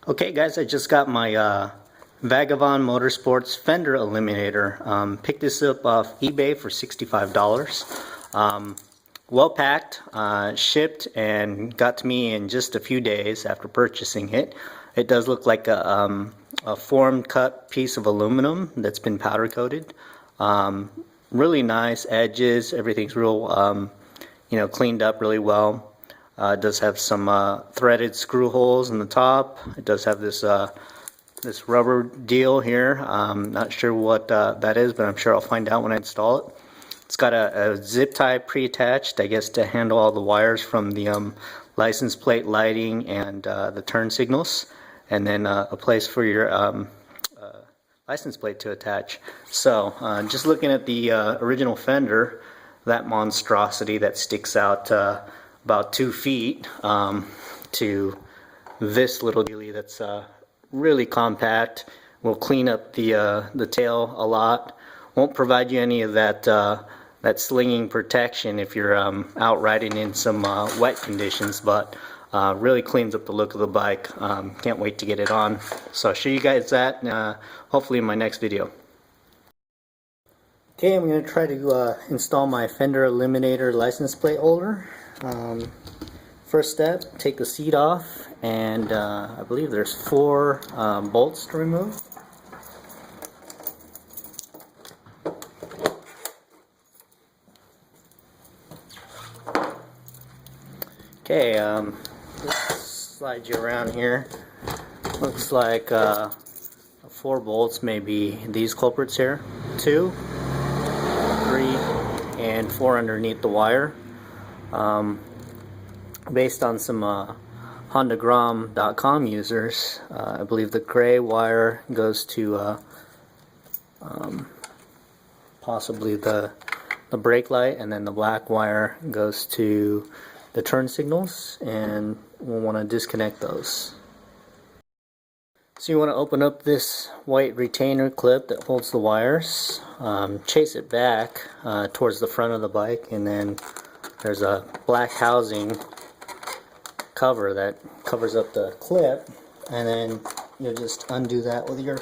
Okay guys, I just got my Vagabond Motorsports Fender Eliminator. Picked this up off eBay for $65. Well packed, shipped, and got to me in just a few days after purchasing it. It does look like a formed cut piece of aluminum that's been powder coated. Really nice edges, everything's real cleaned up really well. It does have some threaded screw holes in the top. It does have this this rubber deal here. Not sure what that is, but I'm sure I'll find out when I install it. It's got a zip tie pre-attached, I guess, to handle all the wires from the license plate lighting and the turn signals, and then a place for your license plate to attach. So just looking at the original fender, that monstrosity that sticks out about 2 feet to this little dealie that's really compact. Will clean up the tail a lot. Won't provide you any of that that slinging protection if you're out riding in some wet conditions, but really cleans up the look of the bike. Can't wait to get it on. So I'll show you guys that hopefully in my next video. Okay, I'm going to try to install my Fender Eliminator license plate holder. First step, take the seat off, and I believe there's 4 bolts to remove. Okay, just slide you around here. Looks like 4 bolts, maybe these culprits here. 2, 3, and 4 underneath the wire. Based on some Grom.com users, I believe the gray wire goes to possibly the brake light, and then the black wire goes to the turn signals, and we'll want to disconnect those. So you want to open up this white retainer clip that holds the wires, chase it back towards the front of the bike, and then there's a black housing cover that covers up the clip, and then you'll just undo that with your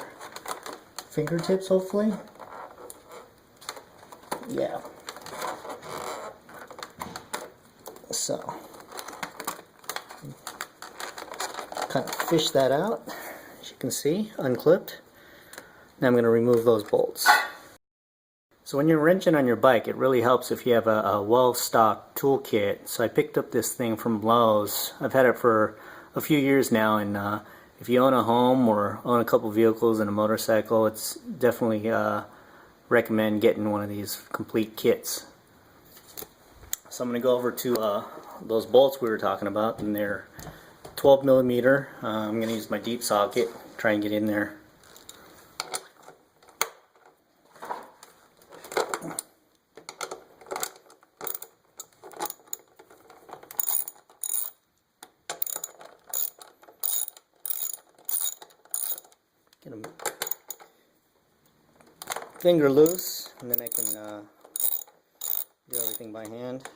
fingertips, hopefully. Yeah. So kind of fish that out, as you can see, unclipped. Now I'm going to remove those bolts. So when you're wrenching on your bike, it really helps if you have a well-stocked toolkit. So I picked up this thing from Lowe's. I've had it for a few years now, and if you own a home or own a couple vehicles and a motorcycle, it's definitely recommend getting one of these complete kits. So I'm going to go over to those bolts we were talking about, and they're 12 millimeter. I'm going to use my deep socket, try and get in there. Get them finger loose, and then I can do everything by hand.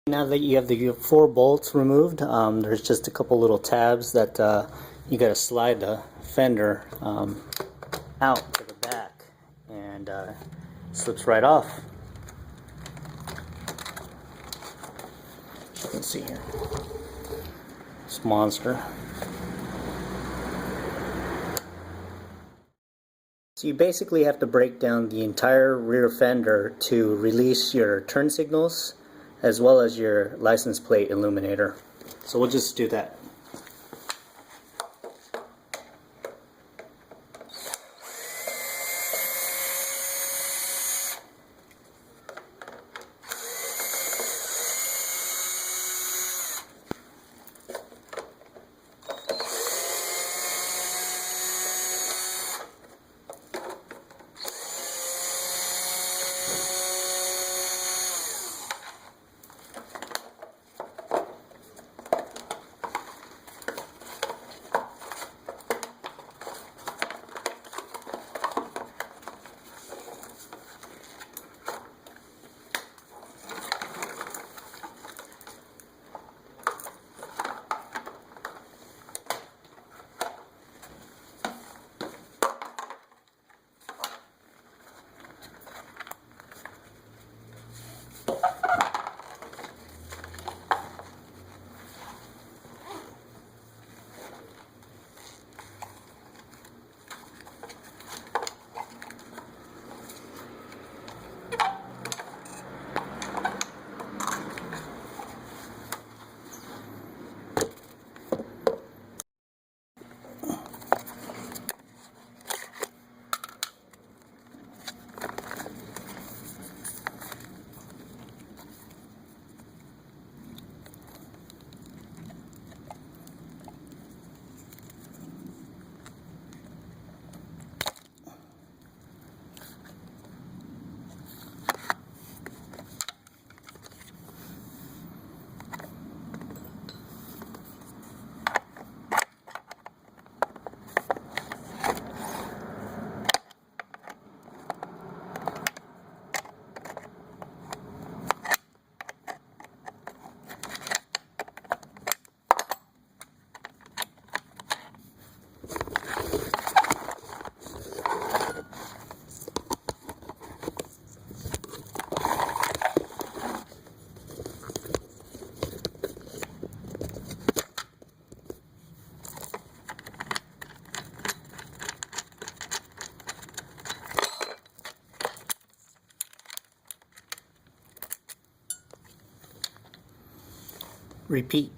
Now that you have the 4 bolts removed, there's just a couple little tabs that you got to slide the fender out to the back, and slips right off. Let's see here. This monster. So you basically have to break down the entire rear fender to release your turn signals as well as your license plate illuminator. So we'll just do that. Repeat.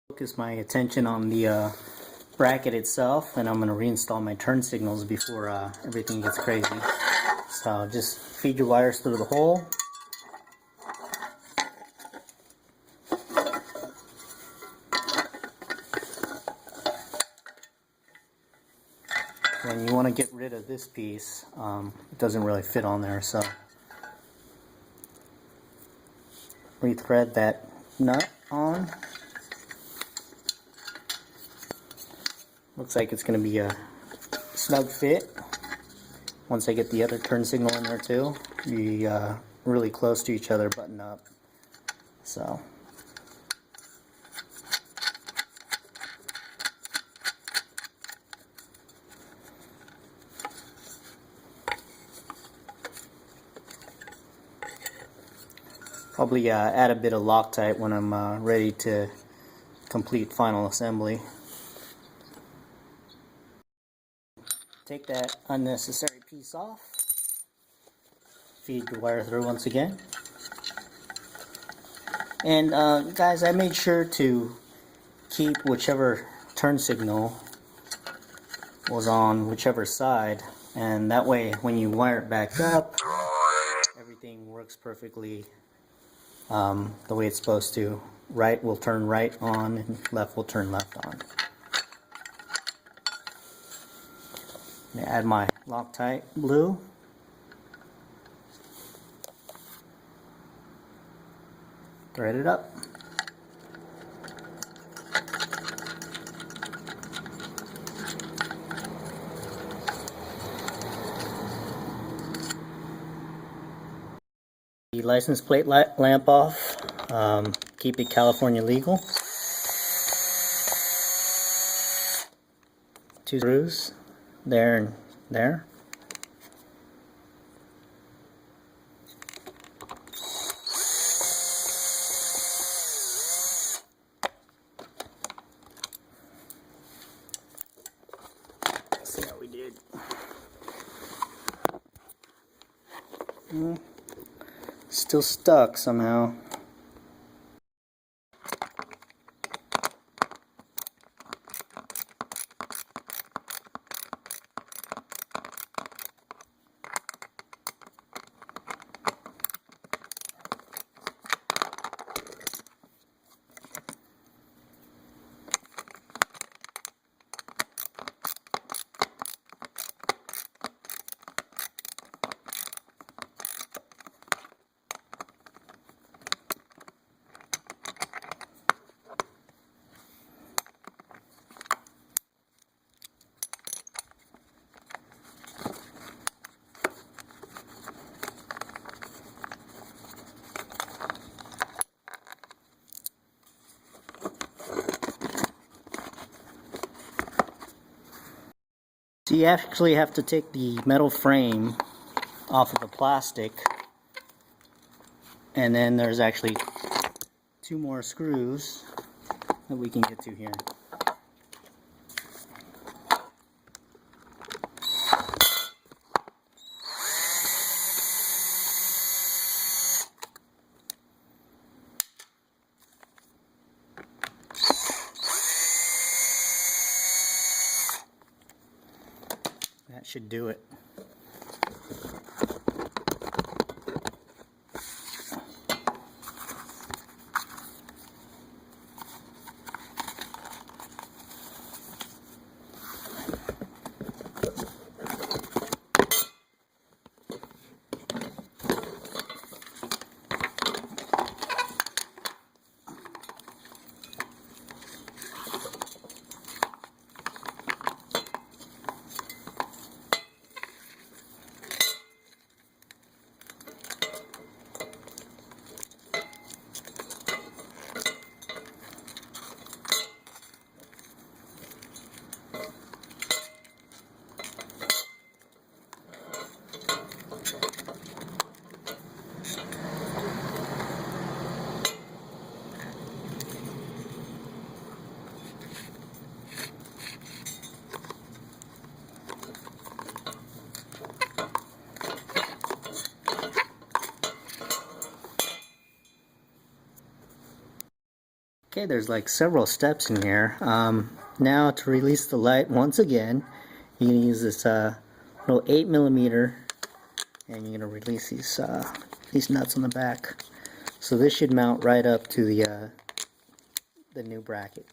Focus my attention on the bracket itself, and I'm going to reinstall my turn signals before everything gets crazy. So just feed your wires through the hole. And you want to get rid of this piece. It doesn't really fit on there, so rethread that nut on. Looks like it's going to be a snug fit. Once I get the other turn signal in there too, be really close to each other, button up. So. Probably add a bit of Loctite when I'm ready to complete final assembly. Take that unnecessary piece off. Feed the wire through once again. And guys, I made sure to keep whichever turn signal was on whichever side, and that way when you wire it back up, everything works perfectly the way it's supposed to. Right will turn right on and left will turn left on. I'm going to add my Loctite blue. thread it up. The license plate lamp off. Keep it California legal. 2 screws, there and there. Let's see how we did. Still stuck somehow. So you actually have to take the metal frame off of the plastic, and then there's actually 2 more screws that we can get to here. That should do it. Okay, there's like several steps in here. Now to release the light, once again, you're going to use this little 8mm, and you're going to release these nuts on the back. So this should mount right up to the new bracket.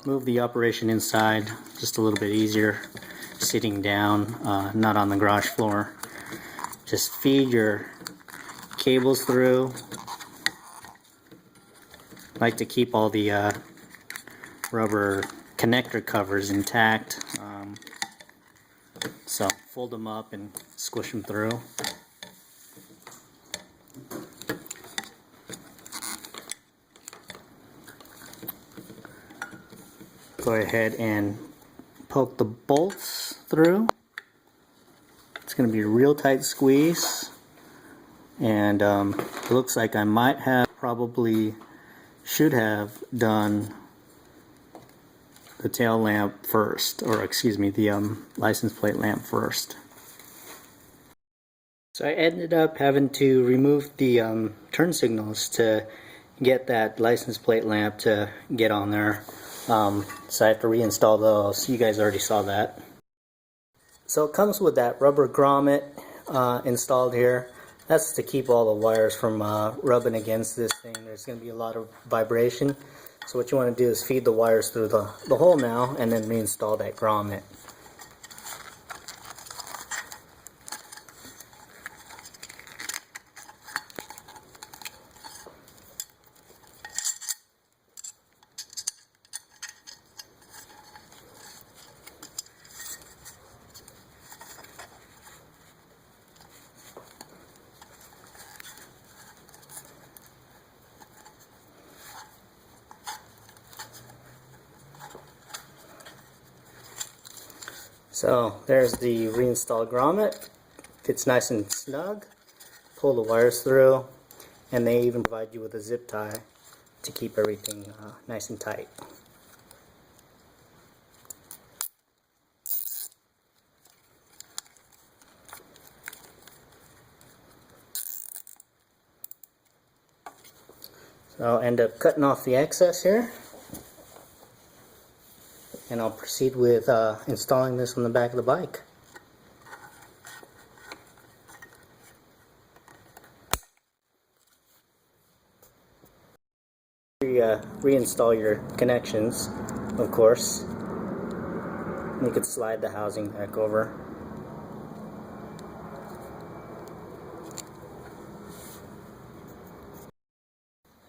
Move the operation inside just a little bit easier, sitting down, not on the garage floor. Just feed your cables through. Like to keep all the rubber connector covers intact, so fold them up and squish them through. Go ahead and poke the bolts through. It's going to be a real tight squeeze, and it looks like I might have should have done the tail lamp first, or excuse me, the license plate lamp first. So I ended up having to remove the turn signals to get that license plate lamp to get on there. So I have to reinstall those. You guys already saw that. So it comes with that rubber grommet installed here. That's to keep all the wires from rubbing against this thing. There's going to be a lot of vibration. So what you want to do is feed the wires through the hole now, and then reinstall that grommet. So there's the reinstalled grommet. Fits nice and snug. Pull the wires through, and they even provide you with a zip tie to keep everything nice and tight. So I'll end up cutting off the excess here, and I'll proceed with installing this on the back of the bike. Reinstall your connections, of course. You could slide the housing back over.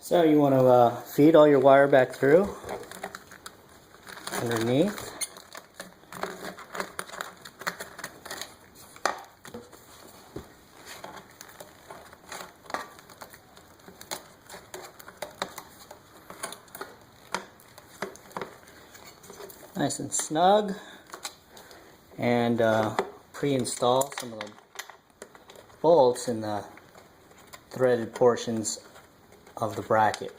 So you want to feed all your wire back through underneath. Nice and snug, and pre-install some of the bolts in the threaded portions of the bracket.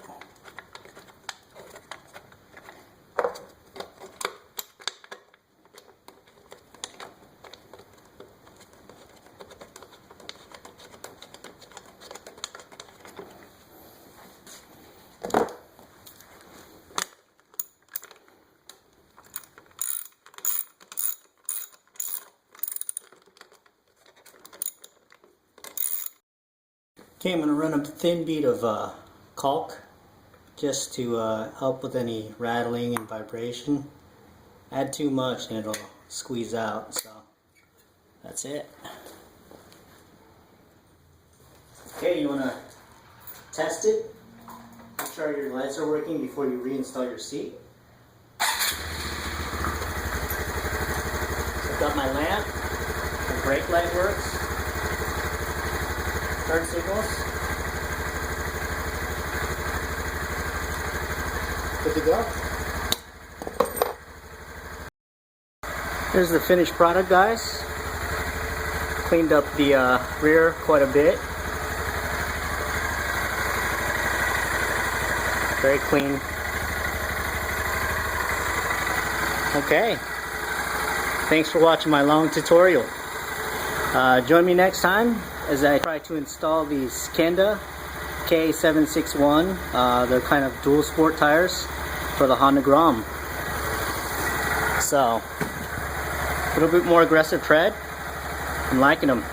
Okay, I'm going to run a thin bead of caulk just to help with any rattling and vibration. Add too much and it'll squeeze out, so that's it. Okay, you want to test it. Make sure your lights are working before you reinstall your seat. So I've got my lamp, my brake light works. Turn signals. Good to go. Here's the finished product, guys. Cleaned up the rear quite a bit. Very clean. Okay. Thanks for watching my long tutorial. Join me next time as I try to install these Kenda K761. They're kind of dual sport tires for the Honda Grom. So, a little bit more aggressive tread. I'm liking them.